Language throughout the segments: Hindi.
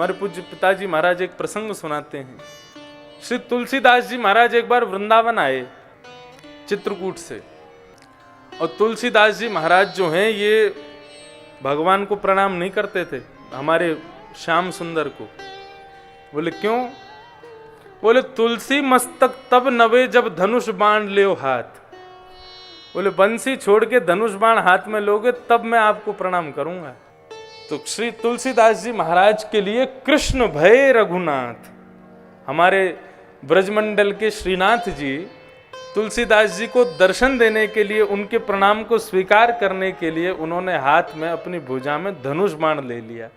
हमारे पूज्य पिताजी महाराज एक प्रसंग सुनाते हैं। श्री तुलसीदास जी महाराज एक बार वृंदावन आए चित्रकूट से, और तुलसीदास जी महाराज जो हैं ये भगवान को प्रणाम नहीं करते थे, हमारे श्याम सुंदर को। बोले क्यों? बोले तुलसी मस्तक तब नवे जब धनुष बाण ले हाथ। बोले बंसी छोड़ के धनुष बाण हाथ में लोगे तब मैं आपको प्रणाम करूंगा। तो श्री तुलसीदास जी महाराज के लिए कृष्ण भय रघुनाथ, हमारे ब्रजमंडल के श्रीनाथ जी तुलसीदास जी को दर्शन देने के लिए, उनके प्रणाम को स्वीकार करने के लिए उन्होंने हाथ में अपनी भुजा में धनुष बाण ले लिया।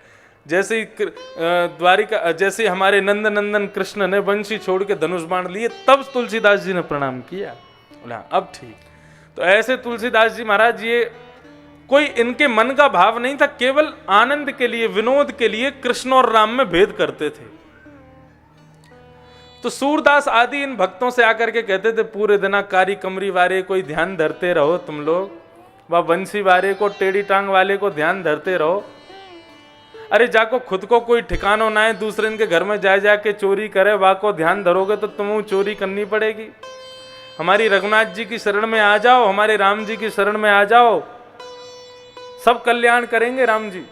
जैसे ही द्वारिका, जैसे हमारे नंद नंदन कृष्ण ने बंशी छोड़ के धनुष बाण लिए, तब तुलसीदास जी ने प्रणाम किया। बोला अब ठीक। तो ऐसे तुलसीदास जी महाराज, ये कोई इनके मन का भाव नहीं था, केवल आनंद के लिए, विनोद के लिए कृष्ण और राम में भेद करते थे। तो सूरदास आदि इन भक्तों से आकर के कहते थे, पूरे दिन कारी कमरी वाले कोई ध्यान धरते रहो तुम लोग, वह बंसी वाले को, टेढ़ी टांग वाले को ध्यान धरते रहो। अरे जाको खुद को कोई ठिकानो ना है, दूसरे इनके घर में जाके चोरी करे, वाह को ध्यान धरोगे तो तुम चोरी करनी पड़ेगी। हमारी रघुनाथ जी की शरण में आ जाओ, हमारे राम जी की शरण में आ जाओ, सब कल्याण करेंगे राम जी।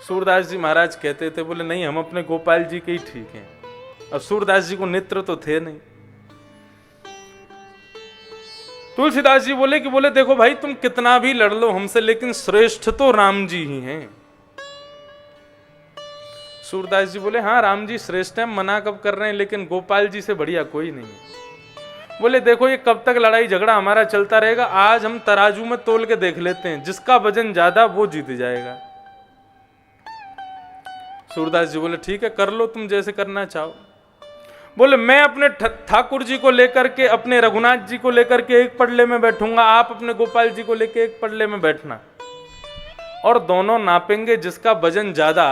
सूरदास जी महाराज कहते थे, बोले नहीं, हम अपने गोपाल जी के ही ठीक हैं। अब सूरदास जी को नेत्र तो थे नहीं। तुलसीदास जी बोले कि बोले देखो भाई, तुम कितना भी लड़ लो हमसे, लेकिन श्रेष्ठ तो राम जी ही हैं। सूरदास जी बोले हाँ राम जी श्रेष्ठ हैं, मना कब कर रहे हैं, लेकिन गोपाल जी से बढ़िया कोई नहीं है। बोले देखो ये कब तक लड़ाई झगड़ा हमारा चलता रहेगा, आज हम तराजू में तोल के देख लेते हैं, जिसका वजन ज्यादा वो जीत जाएगा। सूरदास जी बोले ठीक है, कर लो तुम जैसे करना चाहो। बोले मैं अपने ठाकुर जी को लेकर के, अपने रघुनाथ जी को लेकर के एक पड़ले में बैठूंगा, आप अपने गोपाल जी को लेकर एक पड़ले में बैठना, और दोनों नापेंगे, जिसका वजन ज्यादा,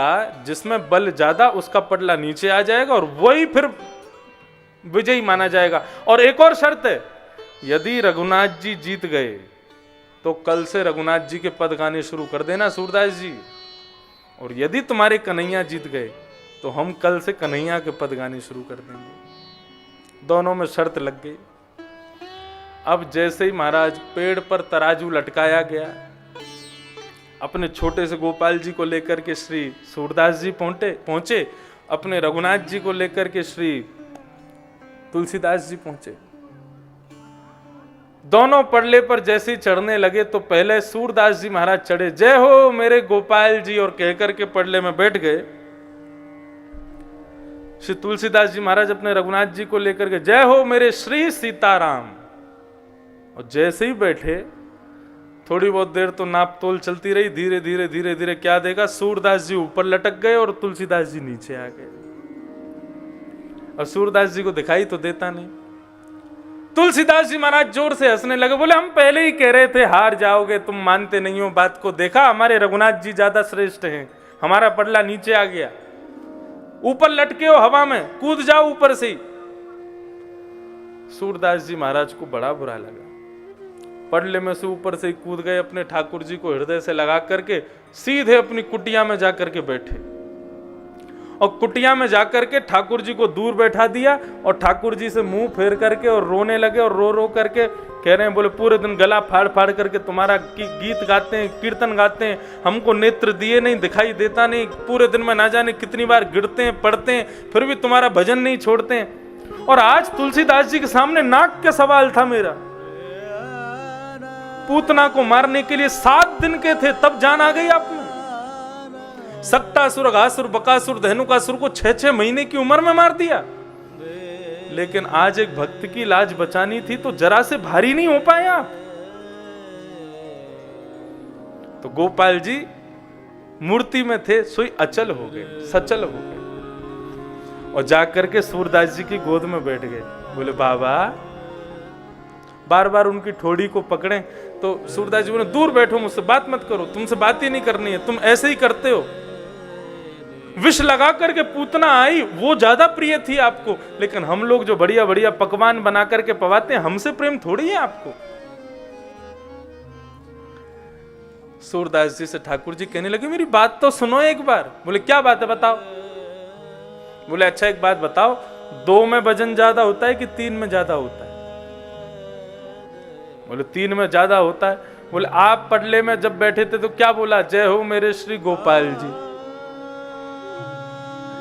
जिसमें बल ज्यादा, उसका पटला नीचे आ जाएगा और वही फिर विजयी माना जाएगा। और एक और शर्त है, यदि रघुनाथ जी जीत गए तो कल से रघुनाथ जी के पद गाने शुरू कर देना सूरदास जी, और यदि तुम्हारे कन्हैया जीत गए तो हम कल से कन्हैया के पद गाने शुरू कर देंगे। दोनों में शर्त लग गई। अब जैसे ही महाराज पेड़ पर तराजू लटकाया गया, अपने छोटे से गोपाल जी को लेकर के श्री सूरदास जी पहुंचे, अपने रघुनाथ जी को लेकर के श्री तुलसीदास जी पहुंचे। दोनों पड़ले पर जैसे ही चढ़ने लगे तो पहले सूरदास जी महाराज चढ़े, जय हो मेरे गोपाल जी, और कहकर के पड़ले में बैठ गए। श्री तुलसीदास जी महाराज अपने रघुनाथ जी को लेकर के, जय हो मेरे श्री सीताराम, और जैसे ही बैठे थोड़ी बहुत देर तो नाप तोल चलती रही, धीरे धीरे धीरे धीरे क्या देखा, सूरदास जी ऊपर लटक गए और तुलसीदास जी नीचे आ गए। और सूरदास जी को दिखाई तो देता नहीं। तुलसीदास जी महाराज जोर से हंसने लगे, बोले हम पहले ही कह रहे थे हार जाओगे, तुम मानते नहीं हो बात को, देखा हमारे रघुनाथ जी ज्यादा श्रेष्ठ हैं, हमारा पडला नीचे आ गया, ऊपर लटके हो हवा में, कूद जाओ ऊपर से ही। सूरदास जी महाराज को बड़ा बुरा लगा, पडले में से ऊपर से ही कूद गए, अपने ठाकुर जी को हृदय से लगा करके सीधे अपनी कुटिया में जाकर के बैठे, और कुटिया में जाकर के ठाकुर जी को दूर बैठा दिया, और ठाकुर जी से मुंह फेर करके और रोने लगे, और रो रो करके कह रहे हैं, बोले पूरे दिन गला फाड़ फाड़ करके तुम्हारा गीत गाते हैं, कीर्तन गाते हैं, हमको नेत्र दिए नहीं, दिखाई देता नहीं, पूरे दिन में ना जाने कितनी बार गिरते हैं पढ़ते हैं, फिर भी तुम्हारा भजन नहीं छोड़ते हैं। और आज तुलसीदास जी के सामने नाक का सवाल था मेरा, पूतना को मारने के लिए 7 दिन के थे, तब जान आ गई आप में। सक्टासुर, घासुर, बकासुर, धेनुकासुर को 6-6 महीने की उम्र में मार दिया, लेकिन आज एक भक्त की लाज बचानी थी तो जरा से भारी नहीं हो पाए आप। तो गोपाल जी मूर्ति में थे, सोई अचल हो गए, सचल हो गए, और जाकर के सूरदास जी की गोद में बैठ गए। बोले बाबा, बार बार उनकी ठोड़ी को पकड़े तो सूरदास जी बोले दूर बैठो, मुझसे बात मत करो, तुमसे बात ही नहीं करनी है, तुम ऐसे ही करते हो। विष लगा करके पूतना आई, वो ज्यादा प्रिय थी आपको, लेकिन हम लोग जो बढ़िया बढ़िया पकवान बना करके पवाते हैं, हमसे प्रेम थोड़ी है आपको। सूरदास जी से ठाकुर जी कहने लगे, मेरी बात तो सुनो एक बार। बोले क्या बात है, बताओ। बोले अच्छा एक बात बताओ, 2 में वजन ज्यादा होता है कि 3 में ज्यादा होता है? बोले 3 में ज्यादा होता है। बोले आप पटले में जब बैठे थे तो क्या बोला, जय हो मेरे श्री गोपाल जी।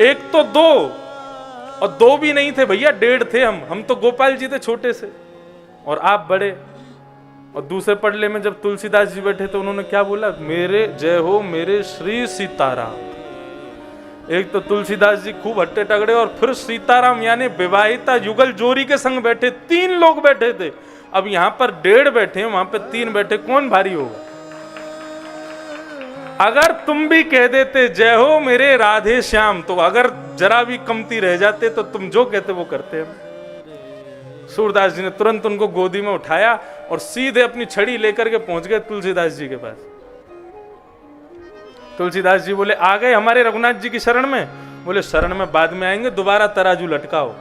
एक तो 2, और 2 भी नहीं थे भैया, 1.5 थे हम तो गोपाल जी थे छोटे से और आप बड़े। और दूसरे पटले में जब तुलसीदास जी बैठे तो उन्होंने क्या बोला, मेरे जय हो मेरे श्री सीताराम। एक तो तुलसीदास जी खूब हट्टे टगड़े और फिर सीताराम यानी विवाहिता युगल जोड़ी के संग बैठे, 3 लोग बैठे थे। अब यहां पर 1.5 बैठे, वहां पे 3 बैठे, कौन भारी होगा? अगर तुम भी कह देते जय हो मेरे राधे श्याम, तो अगर जरा भी कमती रह जाते तो तुम जो कहते वो करते हम। सूरदास जी ने तुरंत उनको गोदी में उठाया और सीधे अपनी छड़ी लेकर के पहुंच गए तुलसीदास जी के पास। तुलसीदास जी बोले आ गए हमारे रघुनाथ जी की शरण में? बोले शरण में बाद में आएंगे, दोबारा तराजू लटकाओ।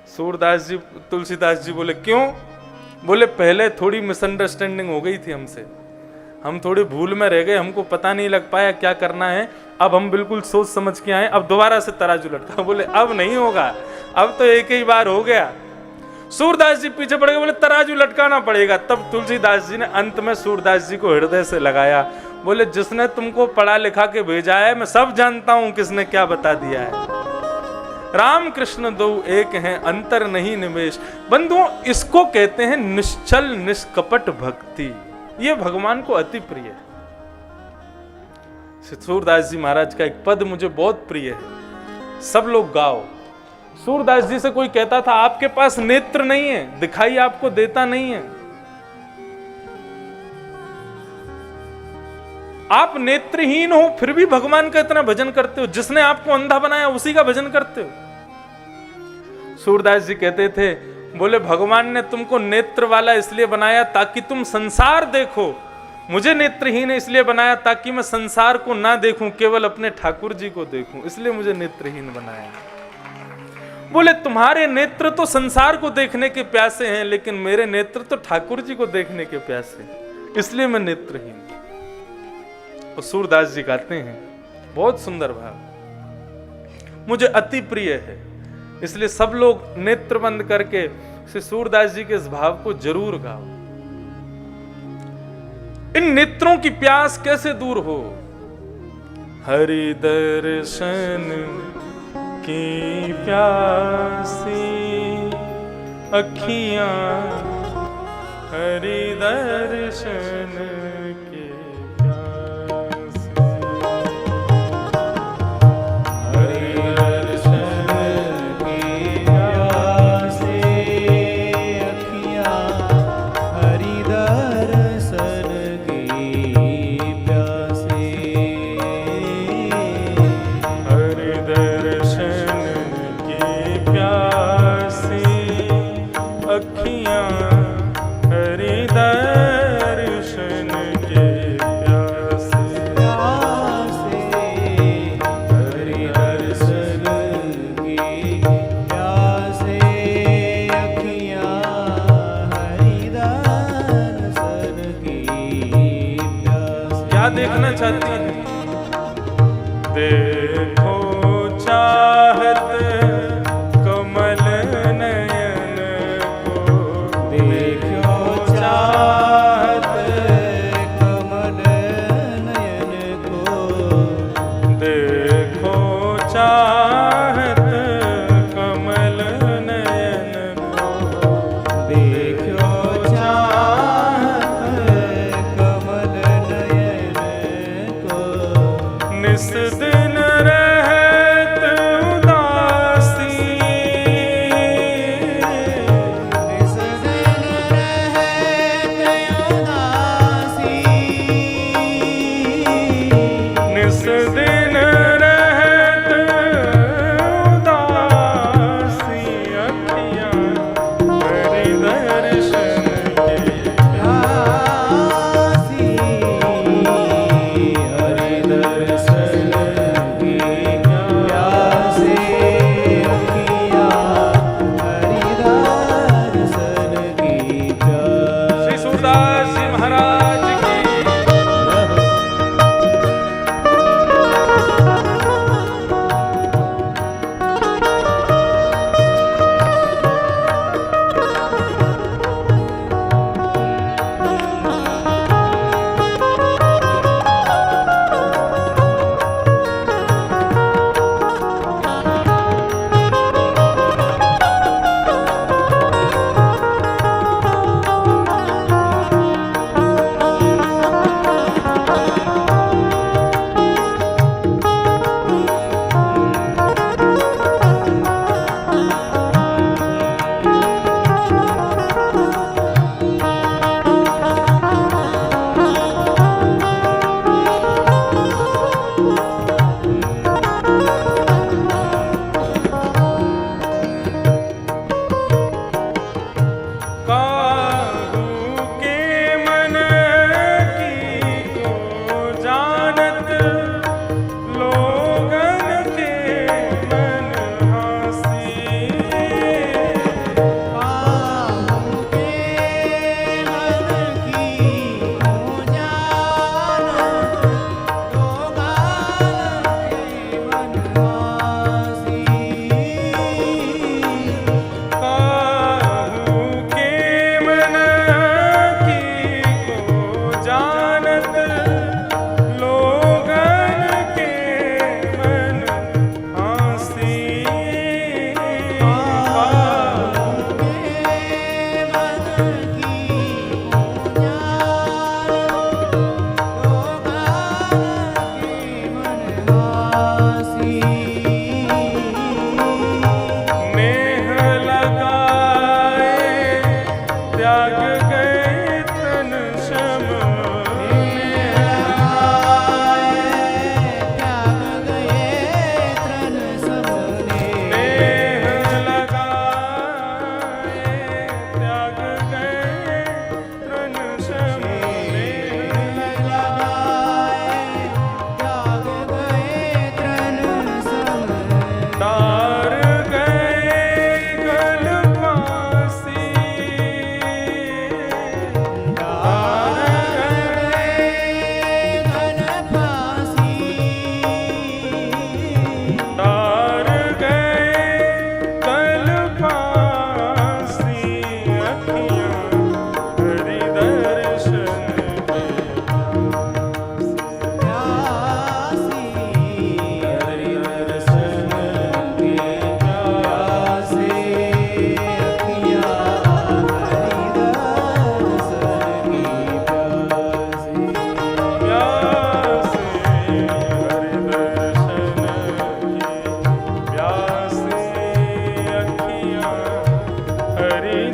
सूरदास जी तुलसीदास जी बोले क्यों? बोले पहले थोड़ी मिसअंडरस्टैंडिंग हो गई थी हमसे, हम थोड़ी भूल में रह गए, हमको पता नहीं लग पाया क्या करना है। अब हम बिल्कुल सोच समझ के आए, अब दोबारा से तराजू लटका। बोले अब नहीं होगा, अब तो एक ही बार हो गया। सूरदास जी पीछे पड़ गए, बोले तराजू लटकाना पड़ेगा। तब तुलसीदास जी ने अंत में सूरदास जी को हृदय से लगाया। बोले जिसने तुमको पढ़ा लिखा के भेजा है, मैं सब जानता हूं किसने क्या बता दिया है। राम कृष्ण दो एक हैं, अंतर नहीं निमेश। बंधुओं, इसको कहते हैं निश्चल निष्कपट भक्ति। ये भगवान को अति प्रिय है। सूरदास जी महाराज का एक पद मुझे बहुत प्रिय है, सब लोग गाओ। सूरदास जी से कोई कहता था आपके पास नेत्र नहीं है, दिखाई आपको देता नहीं है, आप नेत्रहीन हो फिर भी भगवान का इतना भजन करते हो, जिसने आपको अंधा बनाया उसी का भजन करते हो। सूरदास जी कहते थे, बोले भगवान ने तुमको नेत्र वाला इसलिए बनाया ताकि तुम संसार देखो, मुझे नेत्रहीन इसलिए बनाया ताकि मैं संसार को ना देखूं, केवल अपने ठाकुर जी को देखूं, इसलिए मुझे नेत्रहीन बनाया। बोले तुम्हारे नेत्र तो संसार को देखने के प्यासे हैं, लेकिन मेरे नेत्र तो ठाकुर जी को देखने के प्यासे हैं, इसलिए मैं नेत्रहीन। और सूरदास जी गाते हैं बहुत सुंदर भाव, मुझे अति प्रिय है, इसलिए सब लोग नेत्र बंद करके श्री सूरदास जी के इस भाव को जरूर गाओ। इन नेत्रों की प्यास कैसे दूर हो? हरि दर्शन की प्यासी अखियां, हरि दर्शन की प्यासी, हरि दर्शन की प्यासी अखियां, हरि दर्शन की प्यासी, हरि दर्शन की प्यासी अखियां, हरि दर्शन के प्यासे, हरि दर्शन की प्यासे अखियां, हरि दर्शन की प्यासे। क्या देखना चाहती है? देखो चाहत कमल नयन को, देखो चाहत कमल नयन को, देखो चाहत कमल नयन को, देखो चाहत कमल नयन को, निस दिन रह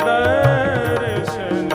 दर्शन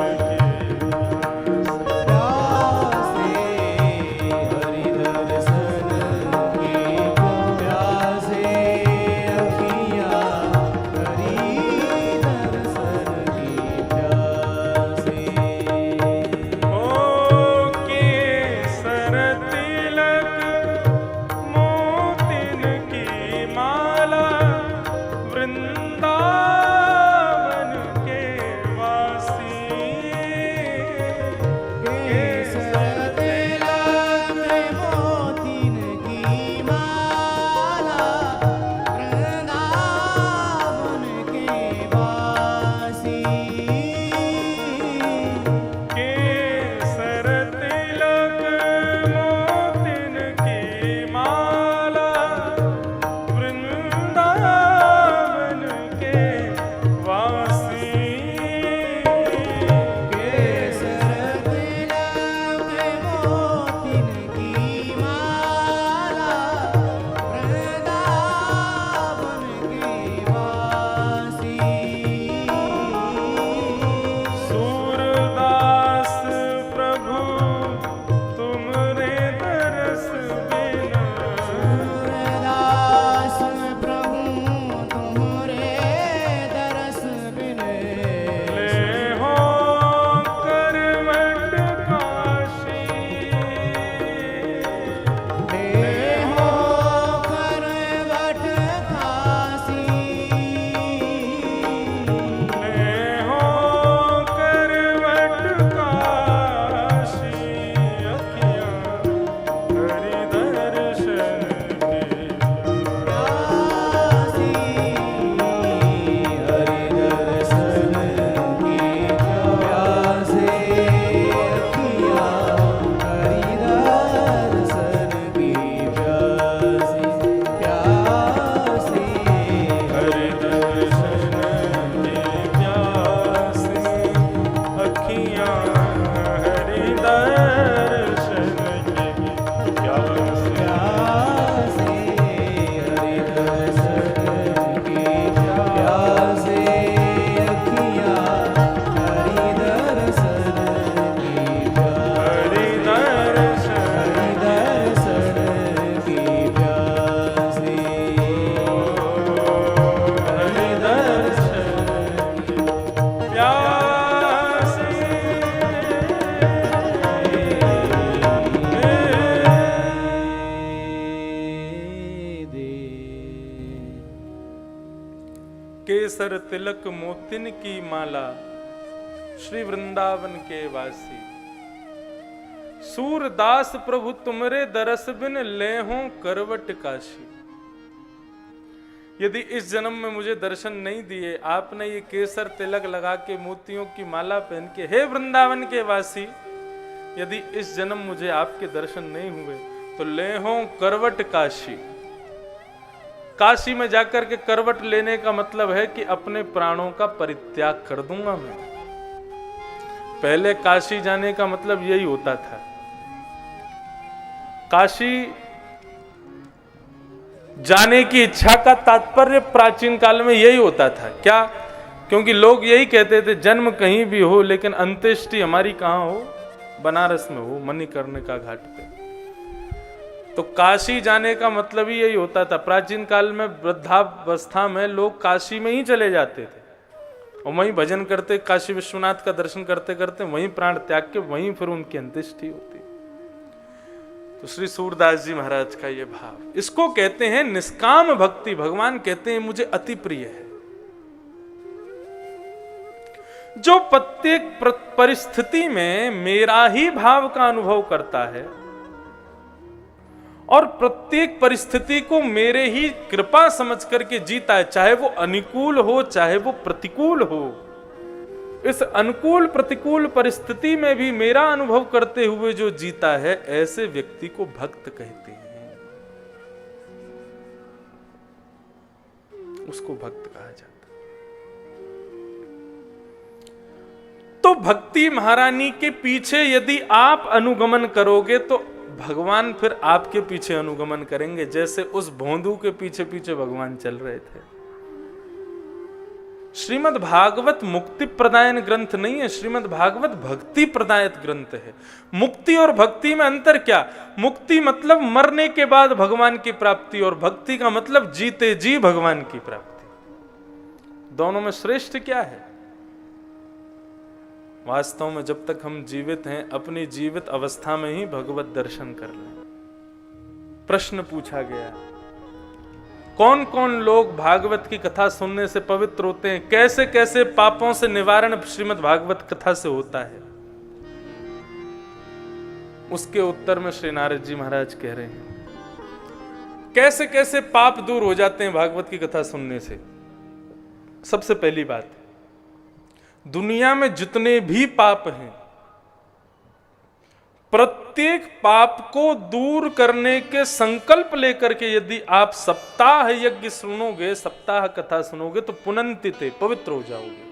केसर तिलक मोतिन की माला, श्री वृंदावन के वासी। सूरदास प्रभु तुमरे दरस बिन लेहों करवट काशी। यदि इस जन्म में मुझे दर्शन नहीं दिए, आपने ये केसर तिलक लगा के मोतियों की माला पहन के, हे वृंदावन के वासी, यदि इस जन्म मुझे आपके दर्शन नहीं हुए तो लेहों करवट काशी। काशी में जाकर के करवट लेने का मतलब है कि अपने प्राणों का परित्याग कर दूंगा मैं। पहले काशी जाने का मतलब यही होता था। काशी जाने की इच्छा का तात्पर्य प्राचीन काल में यही होता था। क्या? क्योंकि लोग यही कहते थे, जन्म कहीं भी हो लेकिन अंत्येष्टि हमारी कहाँ हो? बनारस में हो, मणिकर्णिका घाट पे। तो काशी जाने का मतलब ही यही होता था। प्राचीन काल में वृद्धावस्था में लोग काशी में ही चले जाते थे और वहीं भजन करते, काशी विश्वनाथ का दर्शन करते करते वहीं प्राण त्याग के वहीं फिर उनकी अंत्येष्टि होती। तो श्री सूरदास जी महाराज का ये भाव, इसको कहते हैं निष्काम भक्ति। भगवान कहते हैं मुझे अति प्रिय है जो प्रत्येक परिस्थिति में मेरा ही भाव का अनुभव करता है और प्रत्येक परिस्थिति को मेरे ही कृपा समझ करके जीता है, चाहे वो अनुकूल हो चाहे वो प्रतिकूल हो। इस अनुकूल प्रतिकूल परिस्थिति में भी मेरा अनुभव करते हुए जो जीता है, ऐसे व्यक्ति को भक्त कहते हैं। उसको भक्त कहा जाता है। तो भक्ति महारानी के पीछे यदि आप अनुगमन करोगे तो भगवान फिर आपके पीछे अनुगमन करेंगे, जैसे उस भोंदू के पीछे पीछे भगवान चल रहे थे। श्रीमद् भागवत मुक्ति प्रदायन ग्रंथ नहीं है, श्रीमद् भागवत भक्ति प्रदायक ग्रंथ है। मुक्ति और भक्ति में अंतर क्या? मुक्ति मतलब मरने के बाद भगवान की प्राप्ति, और भक्ति का मतलब जीते जी भगवान की प्राप्ति। दोनों में श्रेष्ठ क्या है? वास्तव में जब तक हम जीवित हैं, अपनी जीवित अवस्था में ही भगवत दर्शन कर लें। प्रश्न पूछा गया, कौन कौन लोग भागवत की कथा सुनने से पवित्र होते हैं? कैसे कैसे पापों से निवारण श्रीमद् भागवत कथा से होता है? उसके उत्तर में श्री नारद जी महाराज कह रहे हैं, कैसे कैसे पाप दूर हो जाते हैं भागवत की कथा सुनने से। सबसे पहली बात, दुनिया में जितने भी पाप हैं, प्रत्येक पाप को दूर करने के संकल्प लेकर के यदि आप सप्ताह यज्ञ सुनोगे, सप्ताह कथा सुनोगे, तो पुनंतिते पवित्र हो जाओगे।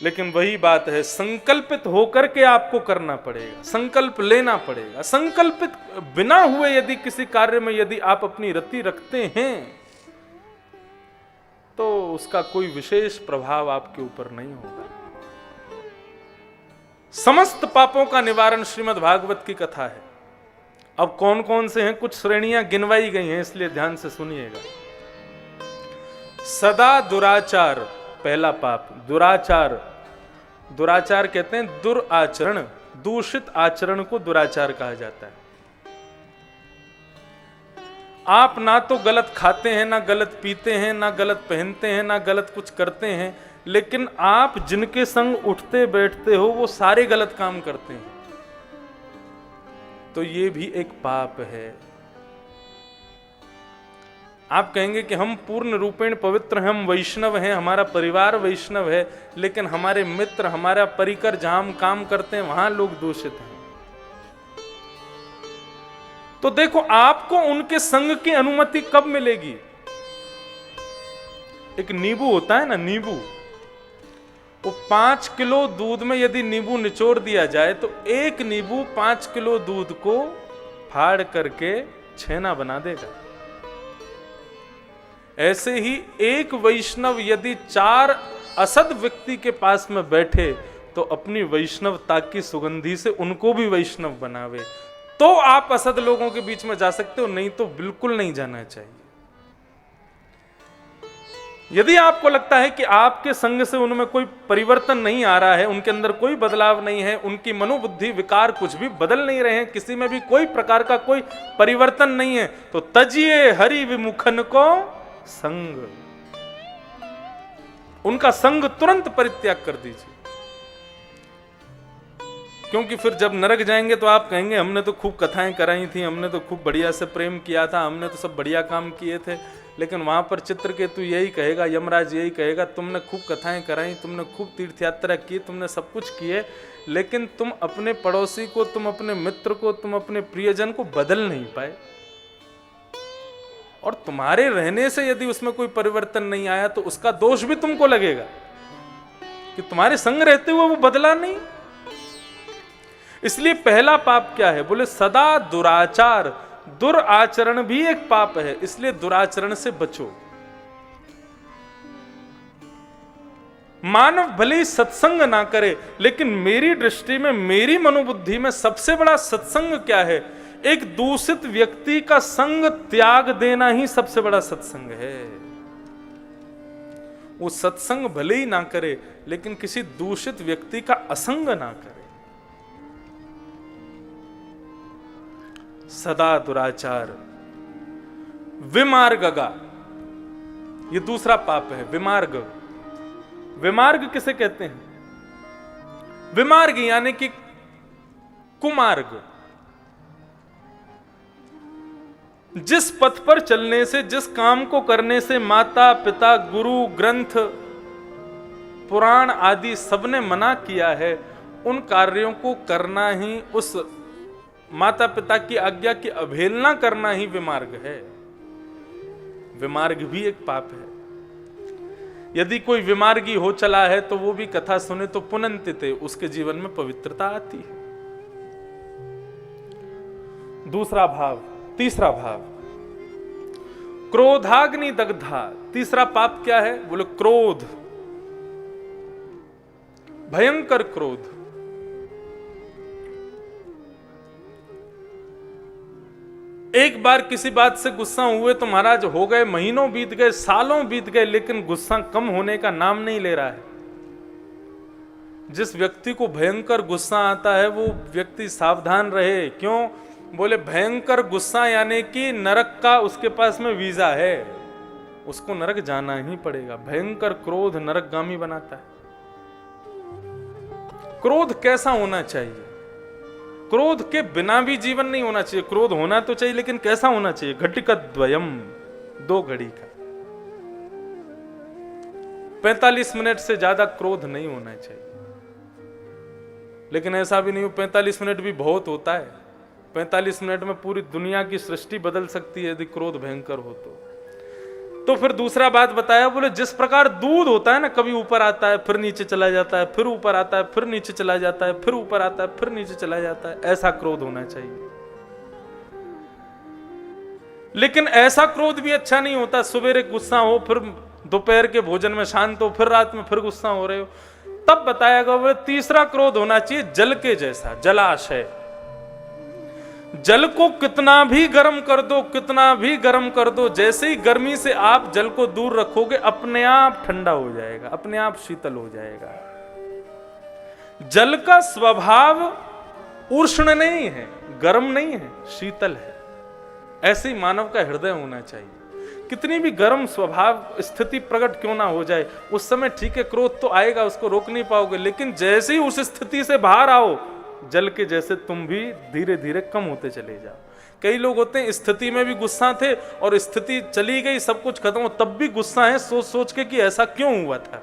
लेकिन वही बात है, संकल्पित होकर के आपको करना पड़ेगा, संकल्प लेना पड़ेगा। संकल्पित बिना हुए यदि किसी कार्य में यदि आप अपनी रति रखते हैं, तो उसका कोई विशेष प्रभाव आपके ऊपर नहीं होगा। समस्त पापों का निवारण श्रीमद् भागवत की कथा है। अब कौन कौन से हैं, कुछ श्रेणियां गिनवाई गई हैं, इसलिए ध्यान से सुनिएगा। सदा दुराचार, पहला पाप दुराचार। दुराचार कहते हैं दुराचरण, दूषित आचरण को दुराचार कहा जाता है। आप ना तो गलत खाते हैं, ना गलत पीते हैं, ना गलत पहनते हैं, ना गलत कुछ करते हैं, लेकिन आप जिनके संग उठते बैठते हो वो सारे गलत काम करते हैं, तो ये भी एक पाप है। आप कहेंगे कि हम पूर्ण रूपेण पवित्र हैं, हम वैष्णव हैं, हमारा परिवार वैष्णव है, लेकिन हमारे मित्र, हमारा परिकर, जहां हम काम करते हैं वहां लोग दूषित हैं। तो देखो, आपको उनके संग की अनुमति कब मिलेगी? एक नींबू होता है ना, नींबू, वो 5 किलो दूध में यदि नींबू निचोड़ दिया जाए तो एक नींबू 5 किलो दूध को फाड़ करके छेना बना देगा। ऐसे ही एक वैष्णव यदि 4 असद व्यक्ति के पास में बैठे तो अपनी वैष्णवता की सुगंधी से उनको भी वैष्णव बनावे, तो आप असद लोगों के बीच में जा सकते हो, नहीं तो बिल्कुल नहीं जाना चाहिए। यदि आपको लगता है कि आपके संग से उनमें कोई परिवर्तन नहीं आ रहा है, उनके अंदर कोई बदलाव नहीं है, उनकी मनोबुद्धि विकार कुछ भी बदल नहीं रहे हैं, किसी में भी कोई प्रकार का कोई परिवर्तन नहीं है, तो तजिए हरि विमुखन को संग, उनका संग तुरंत परित्याग कर दीजिए। क्योंकि फिर जब नरक जाएंगे तो आप कहेंगे हमने तो खूब कथाएं कराई थी, हमने तो खूब बढ़िया से प्रेम किया था, हमने तो सब बढ़िया काम किए थे, लेकिन वहां पर चित्रकेतु यही कहेगा, यमराज यही कहेगा, तुमने खूब कथाएं कराई, तुमने खूब तीर्थ यात्रा की, तुमने सब कुछ किए, लेकिन तुम अपने पड़ोसी को, तुम अपने मित्र को, तुम अपने प्रियजन को बदल नहीं पाए, और तुम्हारे रहने से यदि उसमें कोई परिवर्तन नहीं आया तो उसका दोष भी तुमको लगेगा कि तुम्हारे संग रहते हुए वो बदला नहीं। इसलिए पहला पाप क्या है? बोले सदा दुराचार। दुराचरण भी एक पाप है, इसलिए दुराचरण से बचो। मानव भले ही सत्संग ना करे, लेकिन मेरी दृष्टि में, मेरी मनोबुद्धि में सबसे बड़ा सत्संग क्या है? एक दूषित व्यक्ति का संग त्याग देना ही सबसे बड़ा सत्संग है। वो सत्संग भले ही ना करे, लेकिन किसी दूषित व्यक्ति का असंग ना करे। सदा दुराचार। विमार्गगा, ये दूसरा पाप है, विमार्ग। विमार्ग किसे कहते हैं? विमार्ग यानी कि कुमार्ग। जिस पथ पर चलने से, जिस काम को करने से माता पिता, गुरु, ग्रंथ, पुराण आदि सबने मना किया है, उन कार्यों को करना ही, उस माता पिता की आज्ञा की अवहेलना करना ही विमार्ग है। विमार्ग भी एक पाप है। यदि कोई विमार्गी हो चला है तो वो भी कथा सुने तो पुनंतिते, उसके जीवन में पवित्रता आती है। दूसरा भाव, तीसरा भाव, क्रोधाग्नि दग्धा। तीसरा पाप क्या है? बोले क्रोध, भयंकर क्रोध। एक बार किसी बात से गुस्सा हुए तो महाराज हो गए, महीनों बीत गए, सालों बीत गए, लेकिन गुस्सा कम होने का नाम नहीं ले रहा है। जिस व्यक्ति को भयंकर गुस्सा आता है वो व्यक्ति सावधान रहे। क्यों? बोले भयंकर गुस्सा यानी कि नरक का उसके पास में वीजा है, उसको नरक जाना ही पड़ेगा। भयंकर क्रोध नरकगामी बनाता है। क्रोध कैसा होना चाहिए? क्रोध के बिना भी जीवन नहीं होना चाहिए। क्रोध होना तो चाहिए, लेकिन कैसा होना चाहिए? घटिका द्वयम, 2 घड़ी का। 45 मिनट से ज्यादा क्रोध नहीं होना चाहिए। लेकिन ऐसा भी नहीं हो, 45 मिनट भी बहुत होता है। 45 मिनट में पूरी दुनिया की सृष्टि बदल सकती है यदि क्रोध भयंकर हो तो फिर दूसरा बात बताया, बोले जिस प्रकार दूध होता है ना, कभी ऊपर आता है फिर नीचे चला जाता है, फिर ऊपर आता है फिर नीचे चला जाता है, फिर ऊपर आता है फिर नीचे चला जाता है, ऐसा क्रोध होना चाहिए। लेकिन ऐसा क्रोध भी अच्छा नहीं होता, सवेरे गुस्सा हो, फिर दोपहर के भोजन में शांत हो, फिर रात में फिर गुस्सा हो रहे हो। तब बताया गया बोले तीसरा क्रोध होना चाहिए जल के जैसा, जलाशय। जल को कितना भी गर्म कर दो, कितना भी गर्म कर दो, जैसे ही गर्मी से आप जल को दूर रखोगे अपने आप ठंडा हो जाएगा, अपने आप शीतल हो जाएगा। जल का स्वभाव उष्ण नहीं है, गर्म नहीं है, शीतल है। ऐसे ही मानव का हृदय होना चाहिए। कितनी भी गर्म स्वभाव स्थिति प्रकट क्यों ना हो जाए, उस समय ठीक है क्रोध तो आएगा, उसको रोक नहीं पाओगे, लेकिन जैसे ही उस स्थिति से बाहर आओ, जल के जैसे तुम भी धीरे धीरे कम होते चले जाओ। कई लोग होते हैं स्थिति में भी गुस्सा थे और स्थिति चली गई, सब कुछ खत्म हो, तब भी गुस्सा है सोच सोच के कि ऐसा क्यों हुआ था।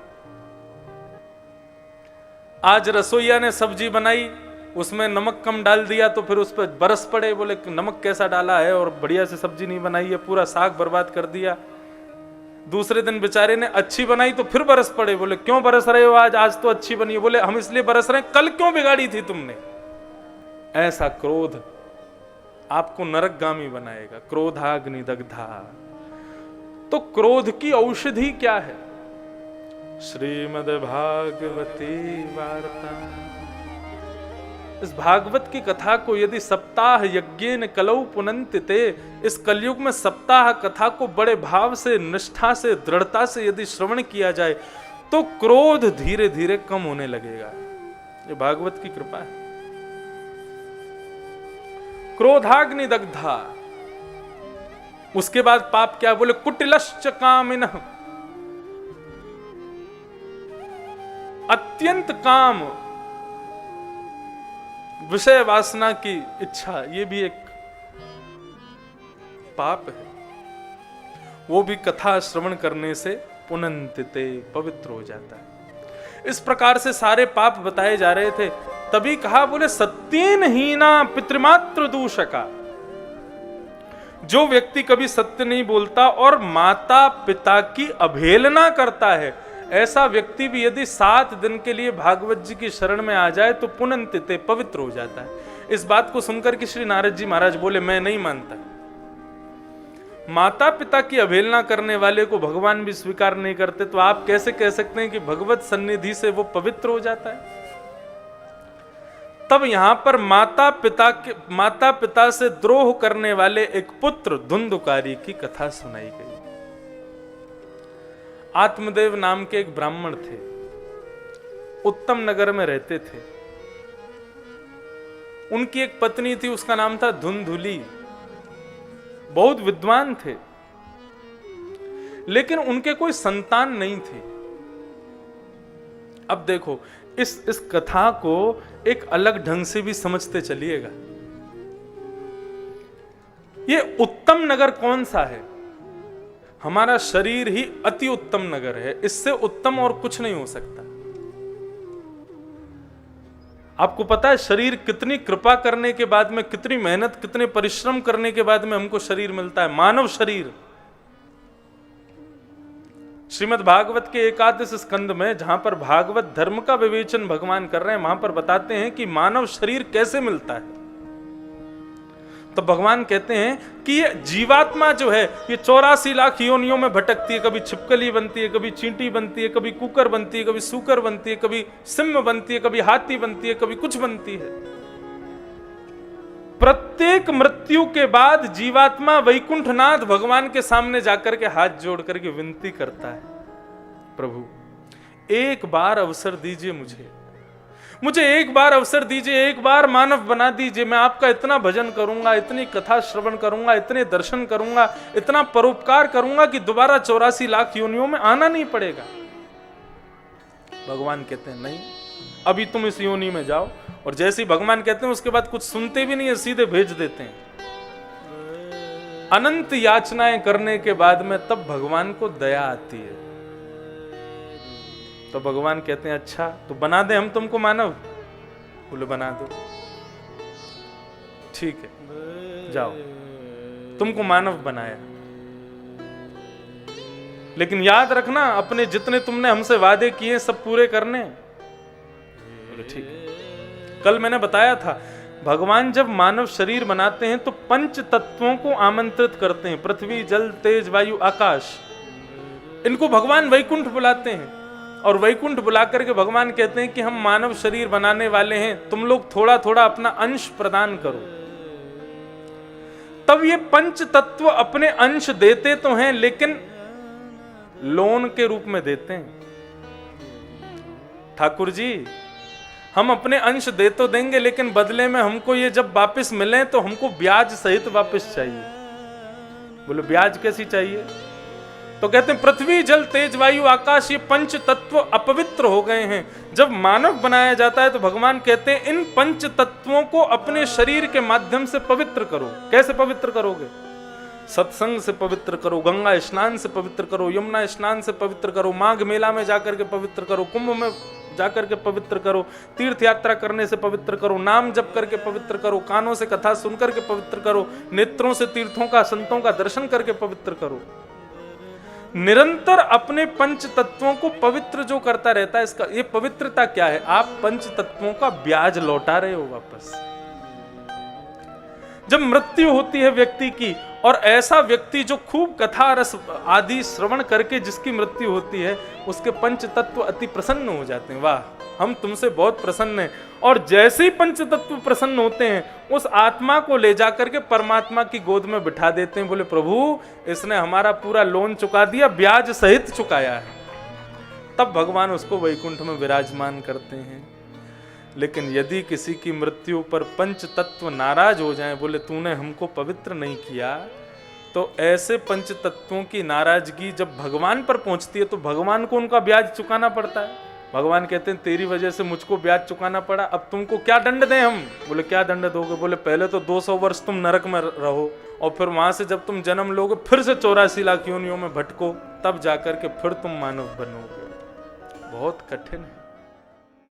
आज रसोईया ने सब्जी बनाई, उसमें नमक कम डाल दिया तो फिर उस पर बरस पड़े, बोले नमक कैसा डाला है और बढ़िया से सब्जी नहीं बनाई है, पूरा साग बर्बाद कर दिया। दूसरे दिन बेचारे ने अच्छी बनाई तो फिर बरस पड़े, बोले क्यों बरस रहे हो आज, आज तो अच्छी बनी है। बोले हम इसलिए बरस रहे हैं, कल क्यों बिगाड़ी थी तुमने। ऐसा क्रोध आपको नरकगामी बनाएगा। क्रोधाग्नि दग्धा। तो क्रोध की औषधि क्या है? श्रीमद् भागवती वार्ता। इस भागवत की कथा को यदि सप्ताह यज्ञेन कलौ पुनन्ति ते, इस कलयुग में सप्ताह कथा को बड़े भाव से, निष्ठा से, दृढ़ता से यदि श्रवण किया जाए तो क्रोध धीरे धीरे कम होने लगेगा। ये भागवत की कृपा है। क्रोधाग्नि दग्धा। उसके बाद पाप क्या? बोले कुटिलश्च कामिनः। अत्यंत काम, विषय वासना की इच्छा, ये भी एक पाप है। वो भी कथा श्रवण करने से पुनन्तिते, पवित्र हो जाता है। इस प्रकार से सारे पाप बताए जा रहे थे। तभी कहा बोले सत्येन हीना पितृमातृ दूषका। जो व्यक्ति कभी सत्य नहीं बोलता और माता पिता की अवहेलना करता है, ऐसा व्यक्ति भी यदि 7 दिन के लिए भागवत जी की शरण में आ जाए तो पुनन्तिते, पवित्र हो जाता है। इस बात को सुनकर के श्री नारद जी महाराज बोले मैं नहीं मानता। माता पिता की अवहेलना करने वाले को भगवान भी स्वीकार नहीं करते, तो आप कैसे कह सकते हैं कि भगवत सन्निधि से वो पवित्र हो जाता है? तब यहां पर माता पिता से द्रोह करने वाले एक पुत्र धुंधुकारी की कथा सुनाई गई। आत्मदेव नाम के एक ब्राह्मण थे, उत्तम नगर में रहते थे। उनकी एक पत्नी थी, उसका नाम था धुंधुली। बहुत विद्वान थे, लेकिन उनके कोई संतान नहीं थी। अब देखो इस कथा को एक अलग ढंग से भी समझते चलिएगा। ये उत्तम नगर कौन सा है? हमारा शरीर ही अति उत्तम नगर है, इससे उत्तम और कुछ नहीं हो सकता। आपको पता है शरीर कितनी कृपा करने के बाद में, कितनी मेहनत, कितने परिश्रम करने के बाद में हमको शरीर मिलता है, मानव शरीर। श्रीमद् भागवत के 11 स्कंद में जहां पर भागवत धर्म का विवेचन भगवान कर रहे हैं, वहां पर बताते हैं कि मानव शरीर कैसे मिलता है। तो तो भगवान कहते हैं कि ये जीवात्मा जो है ये 84 लाख योनियों में भटकती है, कभी छिपकली बनती है, कभी चींटी बनती है, कभी कुकर बनती है, कभी सूकर बनती है, कभी सिंह बनती है, कभी हाथी बनती है, कभी कुछ बनती है। प्रत्येक मृत्यु के बाद जीवात्मा वैकुंठनाथ भगवान के सामने जाकर के हाथ जोड़ करके विनती करता है, प्रभु एक बार अवसर दीजिए, मुझे एक बार अवसर दीजिए, एक बार मानव बना दीजिए। मैं आपका इतना भजन करूंगा, इतनी कथा श्रवण करूंगा, इतने दर्शन करूंगा, इतना परोपकार करूंगा कि दोबारा 84 लाख योनियों में आना नहीं पड़ेगा। भगवान कहते हैं नहीं, अभी तुम इस योनि में जाओ। और जैसे ही भगवान कहते हैं उसके बाद कुछ सुनते भी नहीं है, सीधे भेज देते हैं। अनंत याचनाएं करने के बाद में तब भगवान को दया आती है। तो भगवान कहते हैं अच्छा तो बना दे हम तुमको मानव। बोले बना दो, ठीक है जाओ, तुमको मानव बनाया, लेकिन याद रखना अपने जितने तुमने हमसे वादे किए सब पूरे करने। बोले ठीक है। कल मैंने बताया था भगवान जब मानव शरीर बनाते हैं तो पंच तत्वों को आमंत्रित करते हैं, पृथ्वी जल तेज वायु आकाश, इनको भगवान वैकुंठ बुलाते हैं। और वैकुंठ बुलाकर के भगवान कहते हैं कि हम मानव शरीर बनाने वाले हैं, तुम लोग थोड़ा थोड़ा अपना अंश प्रदान करो। तब ये पंच तत्व अपने अंश देते तो हैं, लेकिन लोन के रूप में देते हैं। ठाकुर जी हम अपने अंश दे तो देंगे, लेकिन बदले में हमको ये जब वापस मिले तो हमको ब्याज सहित वापस चाहिए। बोले ब्याज कैसी चाहिए? तो कहते हैं पृथ्वी जल तेज वायु आकाश ये पंच तत्व अपवित्र हो गए हैं। जब मानव बनाया जाता है तो भगवान कहते हैं इन पंच तत्वों को अपने शरीर के माध्यम से पवित्र करो। कैसे पवित्र करोगे? सत्संग से पवित्र करो, गंगा स्नान से पवित्र करो, यमुना स्नान से पवित्र करो, माघ मेला में जाकर के पवित्र करो, कुंभ में जाकर के पवित्र करो, तीर्थ यात्रा करने से पवित्र करो, नाम जप करके पवित्र करो, कानों से कथा सुनकर के पवित्र करो, नेत्रों से तीर्थों का संतों का दर्शन करके पवित्र करो। निरंतर अपने पंच तत्वों को पवित्र जो करता रहता है, इसका ये पवित्रता क्या है? आप पंच तत्वों का ब्याज लौटा रहे हो वापस। जब मृत्यु होती है व्यक्ति की, और ऐसा व्यक्ति जो खूब कथा रस आदि श्रवण करके जिसकी मृत्यु होती है, उसके पंच तत्व अति प्रसन्न हो जाते हैं। वाह हम तुमसे बहुत प्रसन्न हैं। और जैसे ही पंच तत्व प्रसन्न होते हैं, उस आत्मा को ले जाकर के परमात्मा की गोद में बिठा देते हैं। बोले प्रभु इसने हमारा पूरा लोन चुका दिया, ब्याज सहित चुकाया है। तब भगवान उसको वैकुंठ में विराजमान करते हैं। लेकिन यदि किसी की मृत्यु पर पंच तत्व नाराज हो जाएं, बोले तूने हमको पवित्र नहीं किया, तो ऐसे पंच तत्वों की नाराजगी जब भगवान पर पहुंचती है तो भगवान को उनका ब्याज चुकाना पड़ता है। भगवान कहते हैं तेरी वजह से मुझको ब्याज चुकाना पड़ा, अब तुमको क्या दंड दें हम? बोले क्या दंड दोगे? बोले पहले तो 200 वर्ष तुम नरक में रहो, और फिर वहां से जब तुम जन्म लोगे फिर से 84 लाख योनियों में भटको, तब जाकर के फिर तुम मानव बनोगे। बहुत कठिन है।